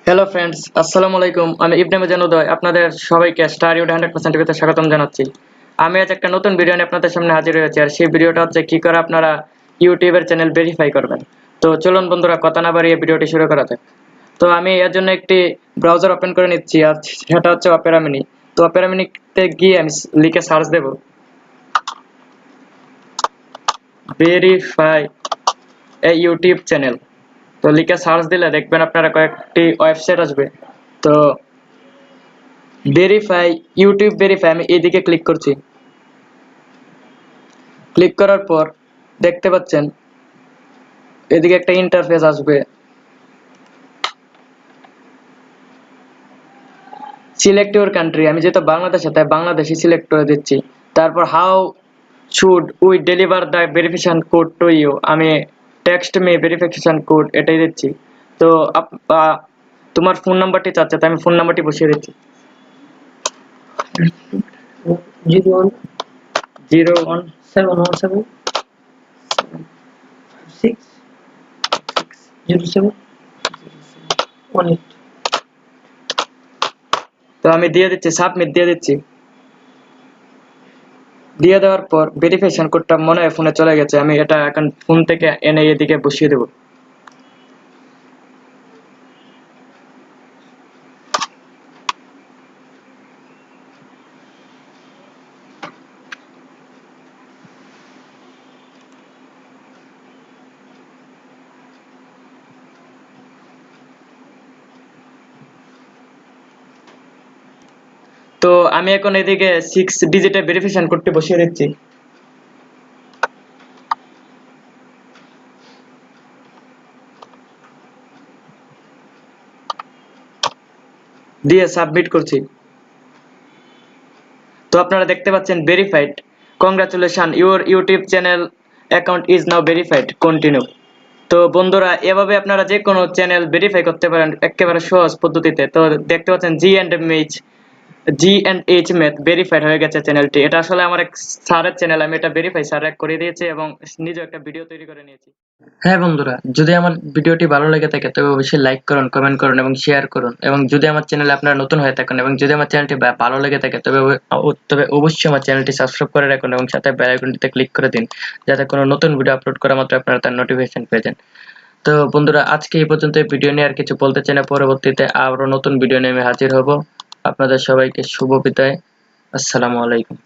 Hello friends, আসসালামু আলাইকুম। আমি ইবনে জানুদয় আপনাদের সবাইকে স্টার ইউড 100% টিভিতে স্বাগতম জানাচ্ছি। আমি আজ একটা নতুন ভিডিও নিয়ে আপনাদের সামনে হাজির হয়েছি, আর সেই ভিডিওটা হচ্ছে কি করে আপনারা ইউটিউবের চ্যানেল ভেরিফাই করবেন। তো চলুন বন্ধুরা, কথা না বাড়িয়ে ভিডিওটি শুরু করা যাক। তো আমি এর জন্য একটি ব্রাউজার ওপেন করে নিচ্ছি, আর সেটা হচ্ছে অপেরা মিনি। তো অপেরা মিনিতে গিয়ে আমি লিখে সার্চ দেব ভেরিফাই এ ইউটিউব চ্যানেল। তো লিখে সার্চ দিলে দেখবেন আপনারা কয়েকটি ওয়েবসাইট আসবে। তো ভেরিফাই, ইউটিউব ভেরিফাই, আমি এইদিকে ক্লিক করছি। ক্লিক করার পর দেখতে পাচ্ছেন এদিকে একটা ইন্টারফেস আসবে। সিলেক্ট ইউর কান্ট্রি, আমি যেহেতু বাংলাদেশে তাই বাংলাদেশি সিলেক্ট করে দিচ্ছি। তারপর how should we deliver the verification code to you, আমি টেক্সট মে ভেরিফিকেশন কোড এটাই দিচ্ছি। তো তোমার ফোন নাম্বারটি চাচ্ছে, তাই আমি ফোন নাম্বারটি বসিয়ে দিচ্ছি 01 01 717 6 07 18। তো আমি দিয়ে দিচ্ছি, সাবমিট দিয়ে দিচ্ছি। দিয়ে দেওয়ার পর ভেরিফিকেশন কোডটা মনে হয় ফোনে চলে গেছে, আমি এটা এখন ফোন থেকে এনে এদিকে বসিয়ে দেবো। তো আমি এখন এদিকে 6 ডিজিটের ভেরিফিকেশন কোডটি বসিয়ে দিচ্ছি। দিয়ে সাবমিট করছি। তো আপনারা দেখতে পাচ্ছেন verified, congratulation, your YouTube channel account is now verified, continue. তো বন্ধুরা, এভাবে আপনারা যে কোনো চ্যানেল ভেরিফাই করতে পারেন একেবারে সহজ পদ্ধতিতে। তো দেখতে পাচ্ছেন G and H math verified হয়ে গেছে চ্যানেলটি। এটা আসলে আমার এক স্যারের চ্যানেল, আমি এটা ভেরিফাই স্যার করে দিয়েছি এবং নিজেও একটা ভিডিও তৈরি করে নিয়েছি। হ্যাঁ বন্ধুরা, যদি আমার ভিডিওটি ভালো লেগে থাকে তবে অবশ্যই লাইক করুন, কমেন্ট করুন এবং শেয়ার করুন। এবং যদি আমার চ্যানেলে আপনারা নতুন হয়ে থাকেন এবং যদি আমার চ্যানেলটি ভালো লেগে থাকে তবে অবশ্যই আমার চ্যানেলটি সাবস্ক্রাইব করে রাখুন এবং সাথে বেল আইকনটিতে ক্লিক করে দিন, যাতে কোনো নতুন ভিডিও আপলোড করা মাত্র আপনারা তার নোটিফিকেশন পেয়ে যান। তো বন্ধুরা, আজকে এই পর্যন্ত। ভিডিও নিয়ে আর কিছু বলতে চাই না, পরবর্তীতে আরো নতুন ভিডিও নিয়ে আমি হাজির হব। আপনাদের সবাইকে শুভ বিদায়। আসসালামু আলাইকুম।